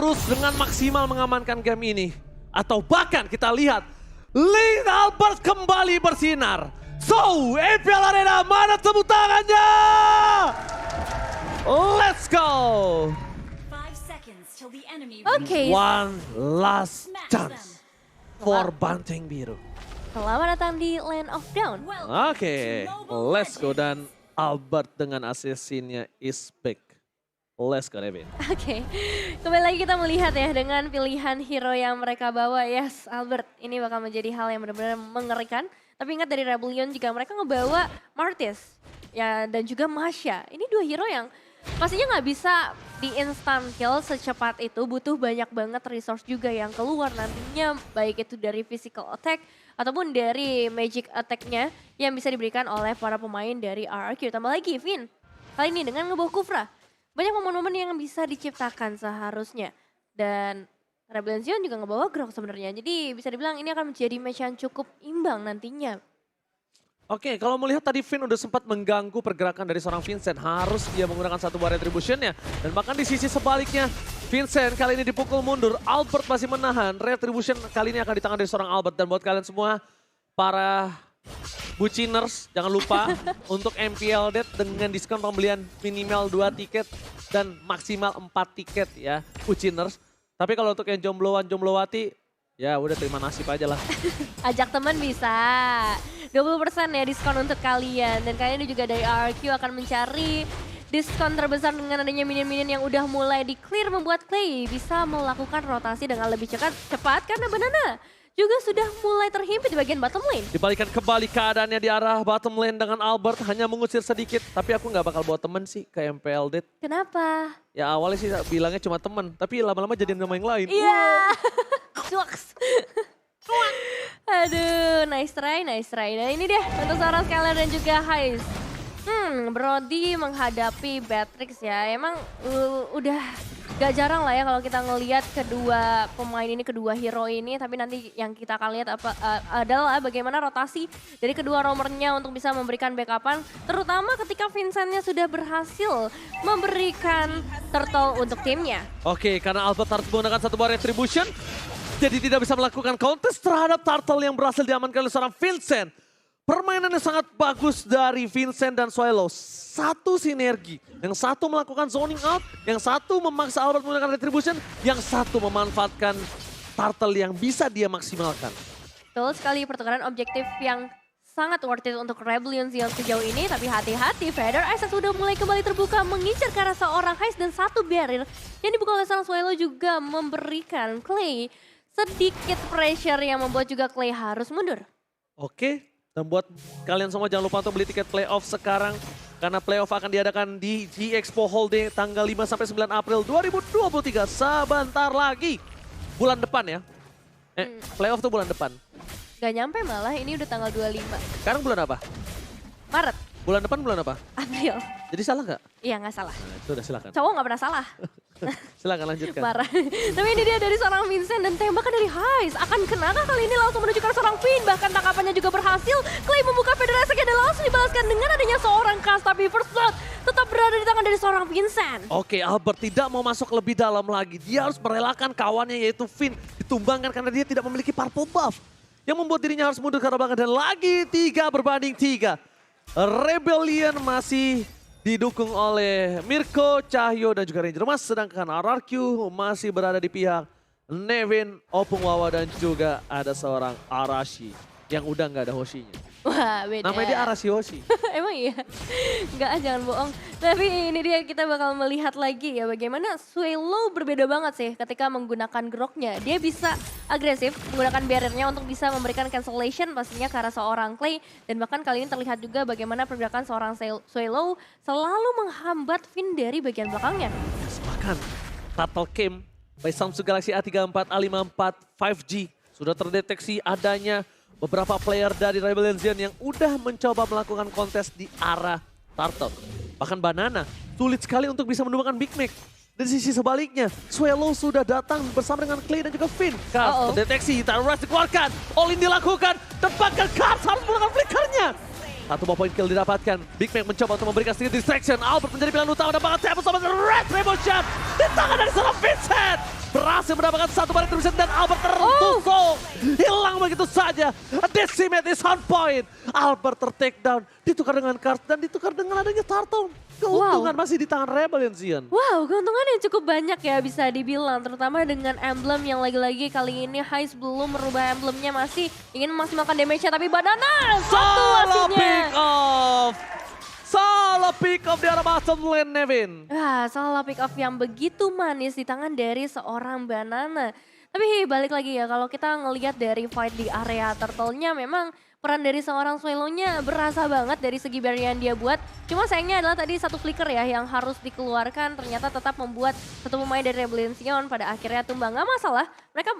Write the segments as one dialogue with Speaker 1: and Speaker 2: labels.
Speaker 1: terus dengan maksimal mengamankan game ini. Atau bahkan kita lihat Lin Albert kembali bersinar. So, EPL Arena mana tepuk tangannya? Let's go!
Speaker 2: Oke,
Speaker 1: One last chance for Banteng Biru.
Speaker 2: selamat datang di Land of Dawn.
Speaker 1: Oke, let's go. Dan Albert dengan assassinnya is back. Let's go, Devin.
Speaker 2: Oke, kembali lagi kita melihat ya dengan pilihan hero yang mereka bawa. Yes, Albert, ini bakal menjadi hal yang benar-benar mengerikan. Tapi ingat dari Rebellion juga mereka ngebawa Martis ya dan juga Masha. Ini dua hero yang pastinya nggak bisa di instant kill secepat itu. Butuh banyak banget resource juga yang keluar nantinya. Baik itu dari physical attack ataupun dari magic attack-nya yang bisa diberikan oleh para pemain dari RRQ. Tambah lagi Vin, kali ini dengan ngebawa Kufra. Banyak momen-momen yang bisa diciptakan seharusnya. Dan Rebellion Zion juga ngebawa Grok sebenarnya. Jadi bisa dibilang ini akan menjadi match yang cukup imbang nantinya.
Speaker 1: Oke, kalau melihat tadi Vin udah sempat mengganggu pergerakan dari seorang Vincent. Harus dia menggunakan satu buah retribution-nya. Dan bahkan di sisi sebaliknya, Vincent kali ini dipukul mundur. Albert masih menahan. Retribution kali ini akan di tangan dari seorang Albert. Dan buat kalian semua, para buciners, jangan lupa untuk MPL Dead dengan diskon pembelian minimal 2 tiket dan maksimal 4 tiket ya, buciners. Tapi kalau untuk yang jombloan, jomblowati, ya udah terima nasib aja lah.
Speaker 2: Ajak teman bisa. 20% ya diskon untuk kalian. Dan kalian juga dari RRQ akan mencari diskon terbesar dengan adanya minion-minion yang udah mulai di-clear, membuat Clay bisa melakukan rotasi dengan lebih cepat karena Banana juga sudah mulai terhimpit di bagian bottom lane.
Speaker 1: Dibalikan kembali keadaannya di arah bottom lane dengan Albert hanya mengusir sedikit. Tapi aku nggak bakal bawa temen sih ke MPL Dead.
Speaker 2: Kenapa?
Speaker 1: Ya awalnya sih bilangnya cuma temen, tapi lama-lama jadiin nama yang lain.
Speaker 2: Iya. Cuaks. Aduh, nice try, nice try. Dan ini deh untuk seorang Skylar dan juga Hais. Brody menghadapi Beatrix ya. Emang udah gak jarang lah ya kalau kita ngelihat kedua pemain ini, kedua hero ini. Tapi nanti yang kita akan lihat adalah bagaimana rotasi dari kedua roamernya untuk bisa memberikan backupan. Terutama ketika Vincentnya sudah berhasil memberikan turtle untuk timnya.
Speaker 1: Oke, karena Albert harus menggunakan satu buah retribution. Jadi tidak bisa melakukan contest terhadap turtle yang berhasil diamankan oleh seorang Vincent. Permainan yang sangat bagus dari Vincent dan Swallow. Satu sinergi. Yang satu melakukan zoning out. Yang satu memaksa Albert menggunakan retribution. Yang satu memanfaatkan turtle yang bisa dia maksimalkan.
Speaker 2: Betul sekali, pertukaran objektif yang sangat worth it untuk Rebellion Zion sejauh ini. Tapi hati-hati, Feather Ice sudah mulai kembali terbuka mengincar ke arah seorang Hais dan satu barrier yang dibuka oleh seorang Swallow juga memberikan Clay sedikit pressure yang membuat juga Clay harus mundur.
Speaker 1: Oke. Dan buat kalian semua jangan lupa untuk beli tiket playoff sekarang. Karena playoff akan diadakan di G-Expo Hall Day tanggal 5-9 April 2023. Sebentar lagi. Bulan depan ya. Playoff tuh bulan depan.
Speaker 2: Gak nyampe malah, ini udah tanggal 25.
Speaker 1: Sekarang bulan apa?
Speaker 2: Maret.
Speaker 1: Bulan depan bulan apa?
Speaker 2: April.
Speaker 1: Jadi salah nggak?
Speaker 2: Iya gak salah.
Speaker 1: Nah, itu udah silakan.
Speaker 2: Cowok gak pernah salah.
Speaker 1: Silakan lanjutkan.
Speaker 2: Marah. Tapi ini dia dari seorang Vincent dan tembakan dari Hais. Akan kenakah kali ini langsung menuju ke seorang Finn. Bahkan tangkapannya juga berhasil. Clay membuka Federasi dan langsung dibalaskan dengan adanya seorang Kas. Tapi first blood tetap berada di tangan dari seorang Vincent.
Speaker 1: Oke, Albert tidak mau masuk lebih dalam lagi. Dia harus merelakan kawannya yaitu Finn. Ditumbangkan karena dia tidak memiliki purple buff. Yang membuat dirinya harus mundur ke arah belakang. Dan lagi 3-3. Rebellion masih didukung oleh Mirko, Cahyo, dan juga Ranger Mas. Sedangkan RRQ masih berada di pihak Nevin, Opung Wawa, dan juga ada seorang Arashi yang udah nggak ada Hoshinya.
Speaker 2: Wah, beda.
Speaker 1: Namanya dia Arashi Hoshi.
Speaker 2: Emang iya? Enggak, jangan bohong. Tapi ini dia kita bakal melihat lagi ya bagaimana Swallow berbeda banget sih ketika menggunakan groknya. Dia bisa agresif menggunakan barriernya untuk bisa memberikan cancellation pastinya ke arah seorang Clay. Dan bahkan kali ini terlihat juga bagaimana pergerakan seorang Swallow selalu menghambat Finn dari bagian belakangnya.
Speaker 1: Yes, bahkan Turtle Cam by Samsung Galaxy A34, A54, 5G sudah terdeteksi adanya beberapa player dari Rebellion Zion yang udah mencoba melakukan kontes di arah Turtle. Bahkan Banana sulit sekali untuk bisa menemukan Big Mac. Di sisi sebaliknya, Swallow sudah datang bersama dengan Clay dan juga Finn. Kars terdeteksi, Rush dikeluarkan, all in dilakukan, dan bahkan Kars harus melakukan flickernya. Satu buah poin kill didapatkan. Big Mac mencoba untuk memberikan sedikit distraction. Albert menjadi pilihan utama dan bahkan Tepus sama Red Revolution di tangan dari seorang Vincent. berhasil mendapatkan satu balik terus dan Albert tertusuk. Hilang begitu saja. Decimate is on point. Albert ter-take down. Ditukar dengan Kars dan ditukar dengan adanya Turtle. Keuntungan masih di tangan Rebellion Zion.
Speaker 2: Wow, keuntungan yang cukup banyak ya bisa dibilang. Terutama dengan emblem yang lagi-lagi kali ini Heist belum merubah emblemnya. Masih ingin memaksimalkan damage-nya. Tapi Banana satu
Speaker 1: Solo
Speaker 2: wasitnya.
Speaker 1: pick off. Solo pick off di arah bottom lane, Nevin.
Speaker 2: Salah pick off yang begitu manis di tangan dari seorang Banana. Tapi balik lagi ya, kalau kita ngelihat dari fight di area turtle-nya memang peran dari seorang Swallow-nya berasa banget dari segi barrier yang dia buat. Cuma sayangnya adalah tadi satu flicker ya yang harus dikeluarkan ternyata tetap membuat satu pemain dari Rebellion Zion pada akhirnya tumbang. Gak masalah, mereka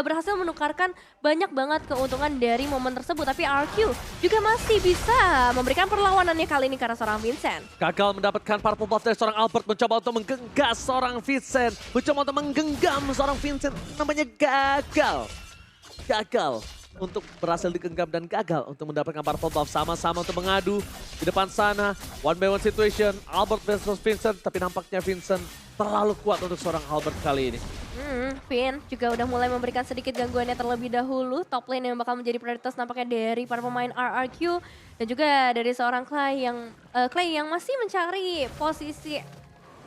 Speaker 2: berhasil menukarkan banyak banget keuntungan dari momen tersebut. Tapi RQ juga masih bisa memberikan perlawanannya kali ini karena seorang Vincent.
Speaker 1: Gagal mendapatkan purple buff dari seorang Albert, mencoba untuk menggenggas seorang Vincent. Mencoba untuk menggenggam seorang Vincent, namanya gagal. Gagal untuk berhasil digenggam dan gagal untuk mendapatkan purple buff. Sama-sama untuk mengadu di depan sana. One by one situation, Albert versus Vincent. Tapi nampaknya Vincent terlalu kuat untuk seorang Albert kali ini.
Speaker 2: Vin juga udah mulai memberikan sedikit gangguannya terlebih dahulu. Top lane yang bakal menjadi prioritas nampaknya dari para pemain RRQ. Dan juga dari seorang Clay yang masih mencari posisi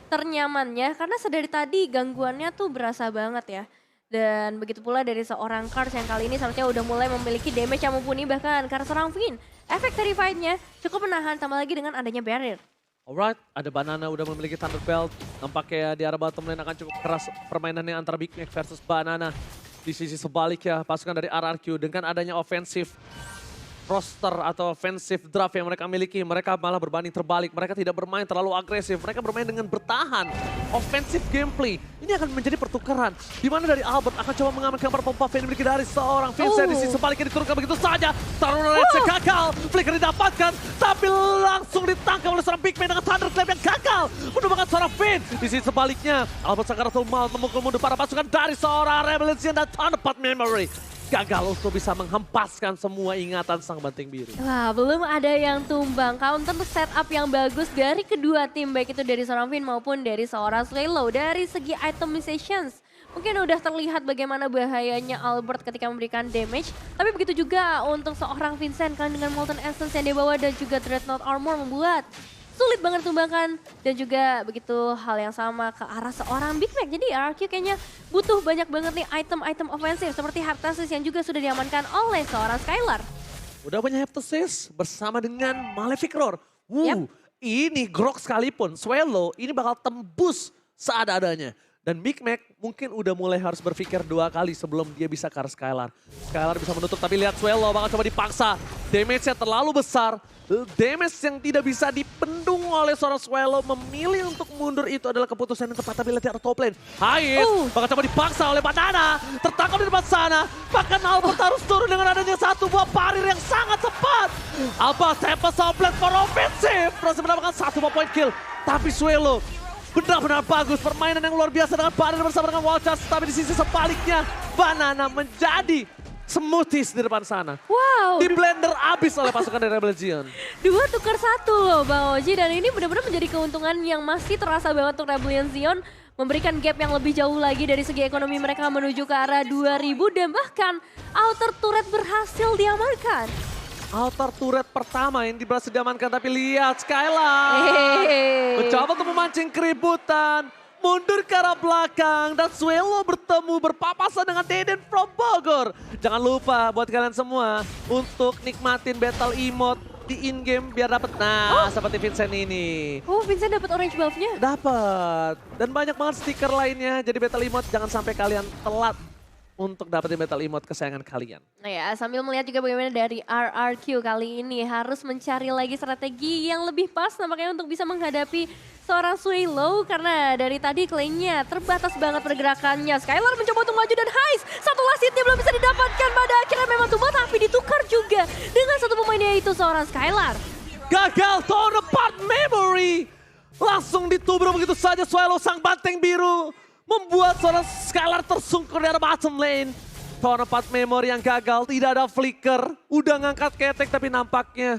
Speaker 2: ternyamannya. Karena sedari tadi gangguannya tuh berasa banget ya. Dan begitu pula dari seorang Kars yang kali ini seharusnya udah mulai memiliki damage yang mumpuni bahkan karena seorang Vin. Efek dari fight-nya cukup menahan tambah lagi dengan adanya barrier.
Speaker 1: Alright, ada Banana udah memiliki Thunder Belt. Nampaknya di arah bottom lane akan cukup keras permainannya antara Big Mac versus Banana. Di sisi sebaliknya pasukan dari RRQ dengan adanya offensive roster atau offensive draft yang mereka miliki, mereka malah berbanding terbalik. Mereka tidak bermain terlalu agresif, mereka bermain dengan bertahan. Offensive gameplay, ini akan menjadi pertukaran. Di mana dari Albert akan coba mengamankan purple buff yang dimiliki dari seorang Vincent. Di sisi sebaliknya diturunkan begitu saja. Taruhan Reds gagal, flicker didapatkan. Tapi langsung ditangkap oleh seorang Big Man dengan Thunder Clap yang gagal menumbangkan seorang Vin. Di sisi sebaliknya, Albert Sakaratul Maut memukul mundur para pasukan dari seorang Rebellion Zion dan Thunderpad Memory. Gagal untuk bisa menghempaskan semua ingatan sang banting biru.
Speaker 2: Wah, belum ada yang tumbang. Counter setup yang bagus dari kedua tim, baik itu dari seorang Vin maupun dari seorang Swallow. Dari segi itemizations, mungkin udah terlihat bagaimana bahayanya Albert ketika memberikan damage. Tapi begitu juga untuk seorang Vincent kan dengan Molten Essence yang dia bawa dan juga Dreadnought Armor membuat sulit banget tumbangkan. Dan juga begitu hal yang sama ke arah seorang Big Mac. Jadi RQ kayaknya butuh banyak banget nih item-item ofensif seperti Heptasis yang juga sudah diamankan oleh seorang Skylar.
Speaker 1: Udah punya Heptasis bersama dengan Malefic Roar. Ini Grok sekalipun, Swallow ini bakal tembus seada-adanya. Dan Big Mac mungkin udah mulai harus berpikir dua kali sebelum dia bisa ke arah Skylar. Skylar bisa menutup tapi lihat Swallow bakal coba dipaksa. Damage-nya terlalu besar. Damage yang tidak bisa dipendung oleh seorang Swallow, memilih untuk mundur itu adalah keputusan yang tepat. Tapi lihat di arah top lane, Heist bakal coba dipaksa oleh Banana, tertangkap di depan sana. Bahkan Albert harus turun dengan adanya satu buah parir yang sangat cepat. Albert Tempest on platform offensive, berhasil mendapatkan satu buah point kill. Tapi Swallow benar-benar bagus, permainan yang luar biasa dengan parir bersama dengan Wall Charge. Tapi di sisi sebaliknya, Banana menjadi smoothies di depan sana.
Speaker 2: Wow.
Speaker 1: Di blender abis oleh pasukan dari Rebellion.
Speaker 2: 2 tukar 1 loh Bang Oji, dan ini benar-benar menjadi keuntungan yang masih terasa banget untuk Rebellion Zion. Memberikan gap yang lebih jauh lagi dari segi ekonomi mereka menuju ke arah 2000 dan bahkan outer turret berhasil diamankan.
Speaker 1: Outer turret pertama yang berhasil diamankan, tapi lihat Skylar. Mencoba untuk memancing keributan. Mundur ke arah belakang dan Swallow bertemu berpapasan dengan Deden from Bogor. Jangan lupa buat kalian semua untuk nikmatin battle emote di in-game biar dapet. Nah, seperti Vincent ini.
Speaker 2: Oh, Vincent dapat orange buff-nya?
Speaker 1: Dapat. Dan banyak banget stiker lainnya. Jadi battle emote jangan sampai kalian telat untuk dapetin battle emote kesayangan kalian.
Speaker 2: Nah ya, sambil melihat juga bagaimana dari RRQ kali ini harus mencari lagi strategi yang lebih pas nampaknya untuk bisa menghadapi seorang Swallow. Karena dari tadi Clay-nya terbatas banget pergerakannya. Skylar mencoba untuk maju dan Heist. Satu lasitnya belum bisa didapatkan, pada akhirnya memang tumbang tapi ditukar juga dengan satu pemainnya itu seorang Skylar.
Speaker 1: Gagal, torn apart memory. Langsung ditubruk begitu saja Swallow sang banteng biru. Membuat seorang Skylar tersungkur di arah bottom lane. Torn apart memory yang gagal, tidak ada flicker. Udah ngangkat ketek tapi nampaknya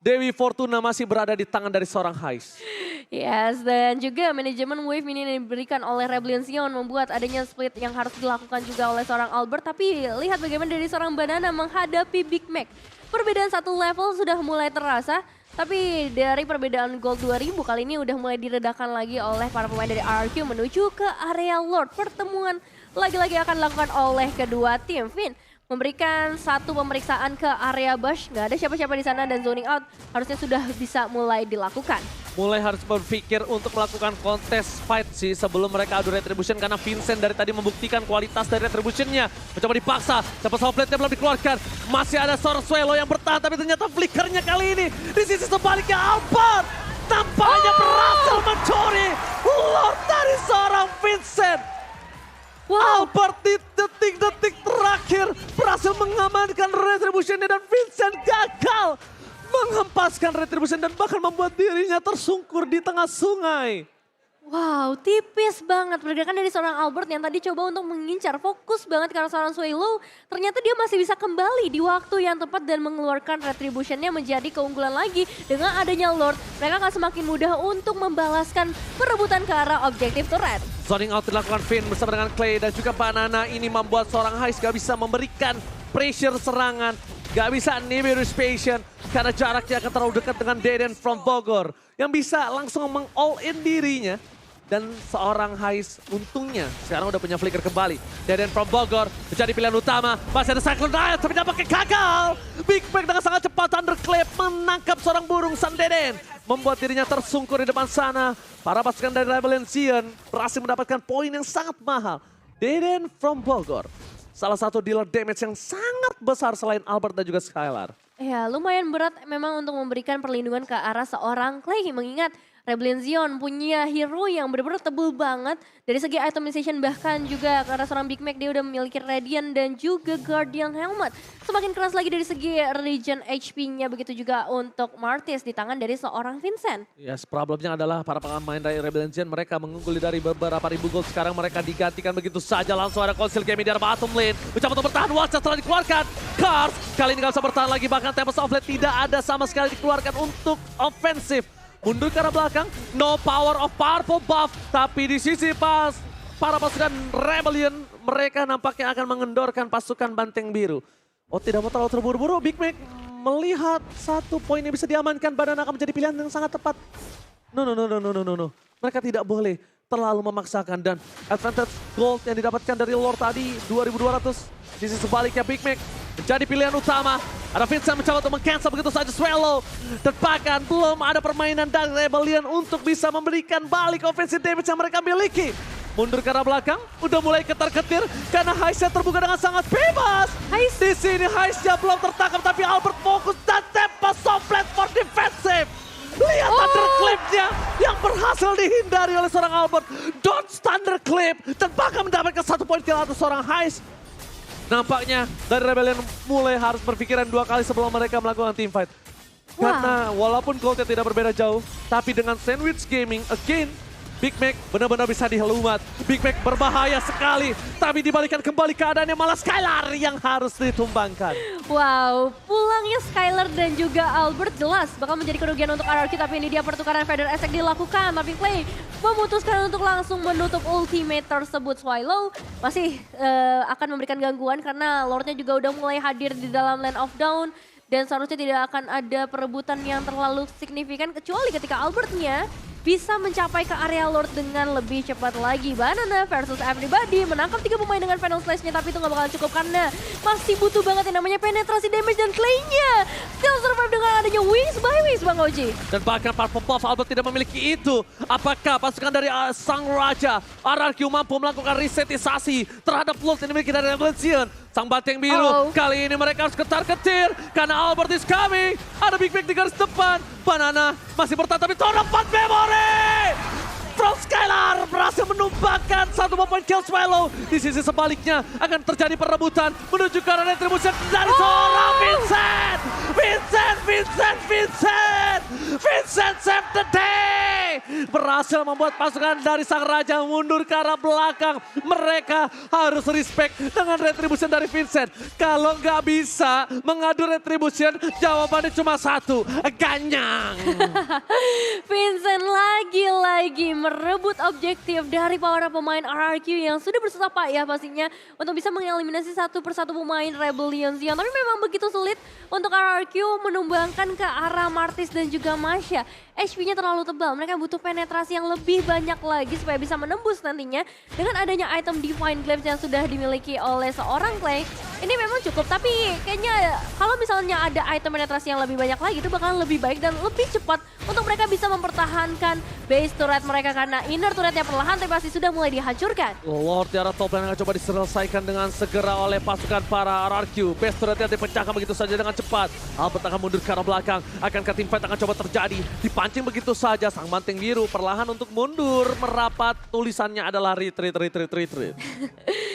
Speaker 1: Dewi Fortuna masih berada di tangan dari seorang Hais.
Speaker 2: Yes, dan juga manajemen wave ini yang diberikan oleh Rebellion Sion membuat adanya split yang harus dilakukan juga oleh seorang Albert. Tapi lihat bagaimana dari seorang Banana menghadapi Big Mac. Perbedaan satu level sudah mulai terasa. Tapi dari perbedaan Gold 2000 kali ini udah mulai diredakan lagi oleh para pemain dari RRQ menuju ke area Lord. Pertemuan lagi-lagi akan dilakukan oleh kedua tim. Vin memberikan satu pemeriksaan ke area Bush, nggak ada siapa-siapa di sana dan zoning out harusnya sudah bisa mulai dilakukan.
Speaker 1: Mulai harus berpikir untuk melakukan kontes fight sih sebelum mereka adu retribution karena Vincent dari tadi membuktikan kualitas dari retributionnya. Mencoba dipaksa, dapat softplate-nya belum dikeluarkan. Masih ada seorang Swelo yang bertahan tapi ternyata flickernya kali ini di sisi sebaliknya Albert tampaknya berhasil mencuri Lord dari seorang Vincent.
Speaker 2: Wow.
Speaker 1: Albert di detik-detik terakhir berhasil mengamankan retributionnya dan Vincent gagal menghempaskan retribution dan bahkan membuat dirinya tersungkur di tengah sungai.
Speaker 2: Wow, tipis banget pergerakan dari seorang Albert yang tadi coba untuk mengincar, fokus banget karena seorang Swallow. Ternyata dia masih bisa kembali di waktu yang tepat dan mengeluarkan retributionnya menjadi keunggulan lagi. Dengan adanya Lord, mereka akan semakin mudah untuk membalaskan perebutan ke arah objektif turret.
Speaker 1: Zoning out dilakukan Finn bersama dengan Clay dan juga Banana. Ini membuat seorang Hais gak bisa memberikan pressure serangan. Gak bisa Nibiru's Patient karena jaraknya akan terlalu dekat dengan Deden from Bogor. Yang bisa langsung meng-all-in dirinya. Dan seorang Hais untungnya sekarang udah punya flicker kembali. Deden from Bogor menjadi pilihan utama. Masih ada Cyclone Riot tapi dampaknya gagal. Big Mac dengan sangat cepat Thunderclap menangkap seorang burung San Deden. Membuat dirinya tersungkur di depan sana. Para pasukan dari Rebellion Sion berhasil mendapatkan poin yang sangat mahal. Deden from Bogor. Salah satu dealer damage yang sangat besar selain Albert dan juga Skylar.
Speaker 2: Ya, lumayan berat memang untuk memberikan perlindungan ke arah seorang Clay. Mengingat Rebellion Sion punya hero yang benar-benar tebel banget. Dari segi itemization bahkan juga karena seorang Big Mac dia udah memiliki Radiant dan juga Guardian Helmet. Semakin keras lagi dari segi regen HP-nya, begitu juga untuk Martis di tangan dari seorang Vincent.
Speaker 1: Yes, problemnya adalah para pemain dari Rebellion Sion mereka mengungguli dari beberapa ribu gold. Sekarang mereka digantikan begitu saja. Langsung ada Conceal Game di arah bottom lane. Mencoba untuk bertahan, Watch setelah dikeluarkan. Cars kali ini gak bisa bertahan lagi. Bahkan Tempest of Late tidak ada sama sekali dikeluarkan untuk offensive. Mundur ke arah belakang, no power of powerful buff. Tapi di sisi pas para pasukan Rebellion, mereka nampaknya akan mengendorkan pasukan Banteng Biru. Oh, tidak mau terlalu terburu-buru, Big Mac melihat satu poin yang bisa diamankan, Banana akan menjadi pilihan yang sangat tepat. No. Mereka tidak boleh terlalu memaksakan dan advantage gold yang didapatkan dari Lord tadi 2200. Sisi sebaliknya Big Mac menjadi pilihan utama. Ada Vincent mencoba untuk meng-cancel begitu saja Swallow. Dan bahkan belum ada permainan dari Rebellion untuk bisa memberikan balik offensive damage yang mereka miliki. Mundur ke arah belakang, udah mulai ketar-ketir karena Haisnya terbuka dengan sangat bebas.
Speaker 2: Hais
Speaker 1: Di sini Haisnya belum tertangkap tapi Albert fokus dan tembak softplate for defensive. Lihat Thunderclap-nya yang berhasil dihindari oleh seorang Albert. Dodge Thunderclap dan bahkan mendapatkan satu poin kill atas seorang Hais. Nampaknya dari Rebellion mulai harus berpikiran dua kali sebelum mereka melakukan team fight. Karena walaupun goldnya tidak berbeda jauh, tapi dengan Sandwich Gaming, again, Big Mac benar-benar bisa dihelumat. Big Mac berbahaya sekali, tapi dibalikan kembali keadaannya malah Skylar yang harus ditumbangkan.
Speaker 2: Wow, pulangnya Skylar dan juga Albert jelas bakal menjadi kerugian untuk RRQ, tapi ini dia pertukaran Feather Attack dilakukan. Tapi Clay memutuskan untuk langsung menutup ultimate tersebut. Swallow masih akan memberikan gangguan karena Lordnya juga udah mulai hadir di dalam Land of Dawn. Dan seharusnya tidak akan ada perebutan yang terlalu signifikan kecuali ketika Albertnya bisa mencapai ke area Lord dengan lebih cepat lagi. Banana versus Everybody menangkap 3 pemain dengan Final Slash-nya, tapi itu gak bakal cukup karena masih butuh banget yang namanya penetrasi damage dan Clay-nya still survive dengan adanya Wings by Wings, Bang Oji.
Speaker 1: Dan bahkan Purple Buff Albert tidak memiliki itu. Apakah pasukan dari Sang Raja RRQ mampu melakukan resetisasi terhadap Lord yang dimiliki dari Rebellion? Sang Banteng Biru, kali ini mereka harus ketar-ketir karena Albert is coming. Ada Big Mac di garis depan. Banana masih bertahan tapi Tornado 4 Memory. from Skylar berhasil menumbangkan satu poin kill Swallow. Di sisi sebaliknya akan terjadi perebutan menuju ke arah retribution dari seorang Vincent. Vincent save the day. Berhasil membuat pasukan dari sang raja mundur ke arah belakang. Mereka harus respect dengan retribution dari Vincent. Kalau nggak bisa mengadu retribution, jawabannya cuma satu, ganyang.
Speaker 2: Vincent lagi-lagi merebut objektif dari para pemain RRQ yang sudah bersusah payah pastinya untuk bisa mengeliminasi satu persatu pemain Rebellion Zion. Tapi memang begitu sulit untuk RRQ menumbangkan ke arah Martis dan juga Masha. HP-nya terlalu tebal, mereka butuh penetrasi yang lebih banyak lagi supaya bisa menembus nantinya. Dengan adanya item Divine Glaives yang sudah dimiliki oleh seorang Clay, ini memang cukup. Tapi kayaknya kalau misalnya ada item penetrasi yang lebih banyak lagi, itu bakalan lebih baik dan lebih cepat untuk mereka bisa mempertahankan base turret mereka. Karena inner turretnya perlahan tapi pasti sudah mulai dihancurkan.
Speaker 1: Lord di arah top lane akan coba diselesaikan dengan segera oleh pasukan para RRQ. Base turretnya dipecahkan begitu saja dengan cepat. Albert akan mundur ke arah belakang. Akankah teamfight akan coba terjadi? Dipancing begitu saja. Sang Banteng Biru perlahan untuk mundur. Merapat, tulisannya adalah retreat.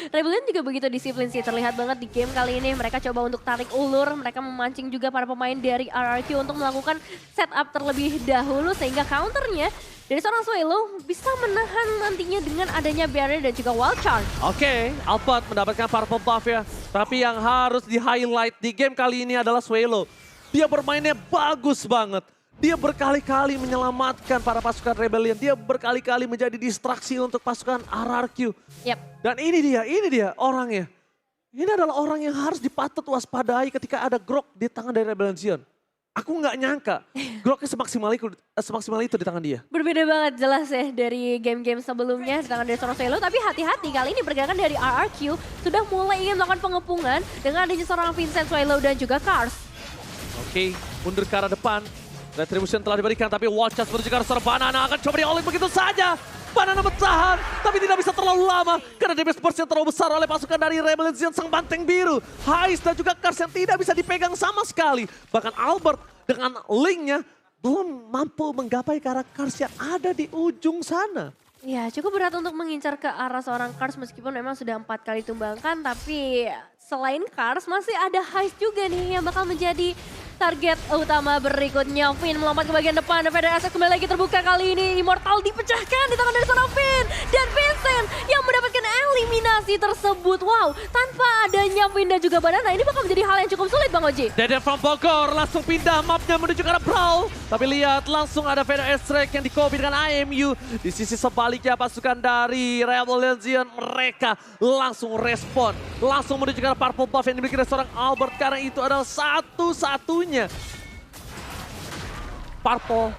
Speaker 2: Rebellion juga begitu disiplin sih, terlihat banget di game kali ini. Mereka coba untuk tarik ulur, mereka memancing juga para pemain dari RRQ untuk melakukan setup terlebih dahulu. Sehingga counternya dari seorang Swallow bisa menahan nantinya dengan adanya barrier dan juga wild charge.
Speaker 1: Oke, Albert mendapatkan purple buff ya. Tapi yang harus di-highlight di game kali ini adalah Swallow. Dia bermainnya bagus banget. Dia berkali-kali menyelamatkan para pasukan Rebellion. Dia berkali-kali menjadi distraksi untuk pasukan RRQ.
Speaker 2: Yep.
Speaker 1: Dan ini dia orangnya. Ini adalah orang yang harus dipatut waspadai ketika ada Grok di tangan dari Rebellion Zion. Aku nggak nyangka Groknya semaksimal itu di tangan dia.
Speaker 2: Berbeda banget jelas ya dari game-game sebelumnya di tangan dari seorang Swallow. Tapi hati-hati, kali ini pergerakan dari RRQ sudah mulai ingin melakukan pengepungan dengan adanya seorang Vincent, Swallow dan juga Kars.
Speaker 1: Oke, mundur ke arah depan. Retribution telah diberikan tapi Watchers menuju ke arah seorang Banana akan coba di-all-in begitu saja. Banana bertahan tapi tidak bisa terlalu lama karena damage burst yang terlalu besar oleh pasukan dari Rebellion Zion, sang Banteng Biru. Hais dan juga Kars yang tidak bisa dipegang sama sekali. Bahkan Albert dengan linknya belum mampu menggapai ke arah Kars yang ada di ujung sana.
Speaker 2: Ya, cukup berat untuk mengincar ke arah seorang Kars meskipun memang sudah 4 kali tumbangkan. Tapi selain Kars masih ada Hais juga nih yang bakal menjadi target utama berikutnya. Finn melompat ke bagian depan. Federasi kembali lagi terbuka kali ini. Immortal dipecahkan di tangan dari seorang Finn. Dan Vincent yang mendapatkan eliminasi tersebut. Wow, tanpa adanya Finn dan juga Banana ini bakal menjadi hal yang cukup sulit Bang Oji.
Speaker 1: Deden from Bogor langsung pindah mapnya menuju ke arah Brawl. Tapi lihat langsung ada Vader Strike yang di-copy dengan IMU. Di sisi sebaliknya pasukan dari Rebellion Zion mereka langsung respon. Langsung menuju ke arah purple buff yang dimiliki oleh seorang Albert. Karena itu adalah satu-satunya purple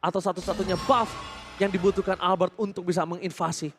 Speaker 1: atau satu-satunya buff yang dibutuhkan Albert untuk bisa menginvasi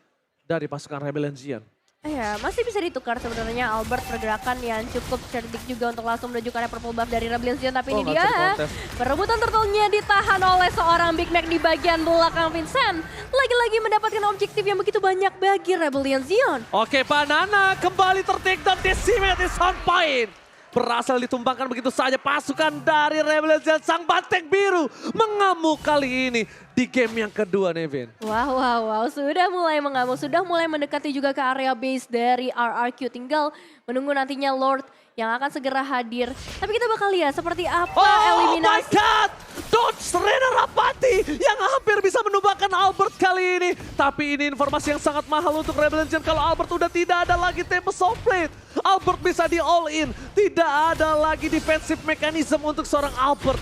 Speaker 1: dari pasukan Rebellion Zion.
Speaker 2: Ya, masih bisa ditukar sebenarnya Albert, pergerakan yang cukup cerdik juga untuk langsung menuju ke arah purple buff dari Rebellion Zion. Tapi ini dia, perebutan turtle-nya ditahan oleh seorang Big Mac di bagian belakang Vincent. Lagi-lagi mendapatkan objektif yang begitu banyak bagi Rebellion Zion.
Speaker 1: Oke, Banana kembali ter-take down, Decimate is on point. Berhasil ditumbangkan begitu saja pasukan dari Rebellion Zion, sang Banteng Biru mengamuk kali ini di game yang kedua, Nevin.
Speaker 2: Wow, sudah mulai mengamuk, sudah mulai mendekati juga ke area base dari RRQ. Tinggal menunggu nantinya Lord yang akan segera hadir. Tapi kita bakal lihat seperti apa eliminasi.
Speaker 1: Oh my God! Dodge Rena Rapati yang hampir bisa menumbangkan Albert kali ini. Tapi ini informasi yang sangat mahal untuk Rebellion Zion kalau Albert udah tidak ada lagi Tempest of Blade. Albert bisa di all in. Tidak ada lagi defensive mechanism untuk seorang Albert.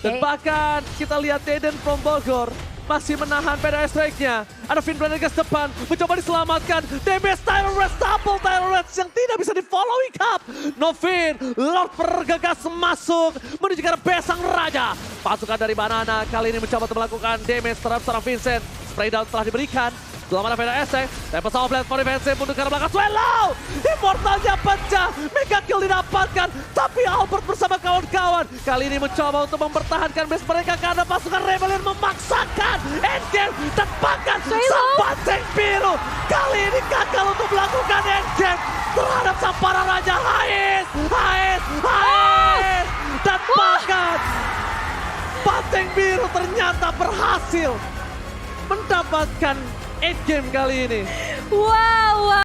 Speaker 1: Dan bahkan kita lihat Deden from Bogor masih menahan PDS strike-nya. Ada Finn Blandegas depan, mencoba diselamatkan. DBS Tyler Reds, double Tyler Reds yang tidak bisa di-following up. Novin, Lord bergegas masuk menuju ke arah Besang Raja. Pasukan dari Banana kali ini mencoba untuk melakukan damage terhadap seorang Vincent. Spray down telah diberikan. Belum ada PDS, tempat sama Blade for defensive untuk ke arah belakang. Swallow! Immortalnya pecah, mega kill didapatkan. Tapi Albert bersama kawan-kawan kali ini mencoba untuk mempertahankan base mereka karena pasukan Rebellion memaksakan endgame dan bahkan sang Banteng Biru kali ini gagal untuk melakukan endgame terhadap sang para raja. Hais! Dan bahkan Banteng Biru ternyata berhasil mendapatkan 8 game kali ini.
Speaker 2: Wow, wow.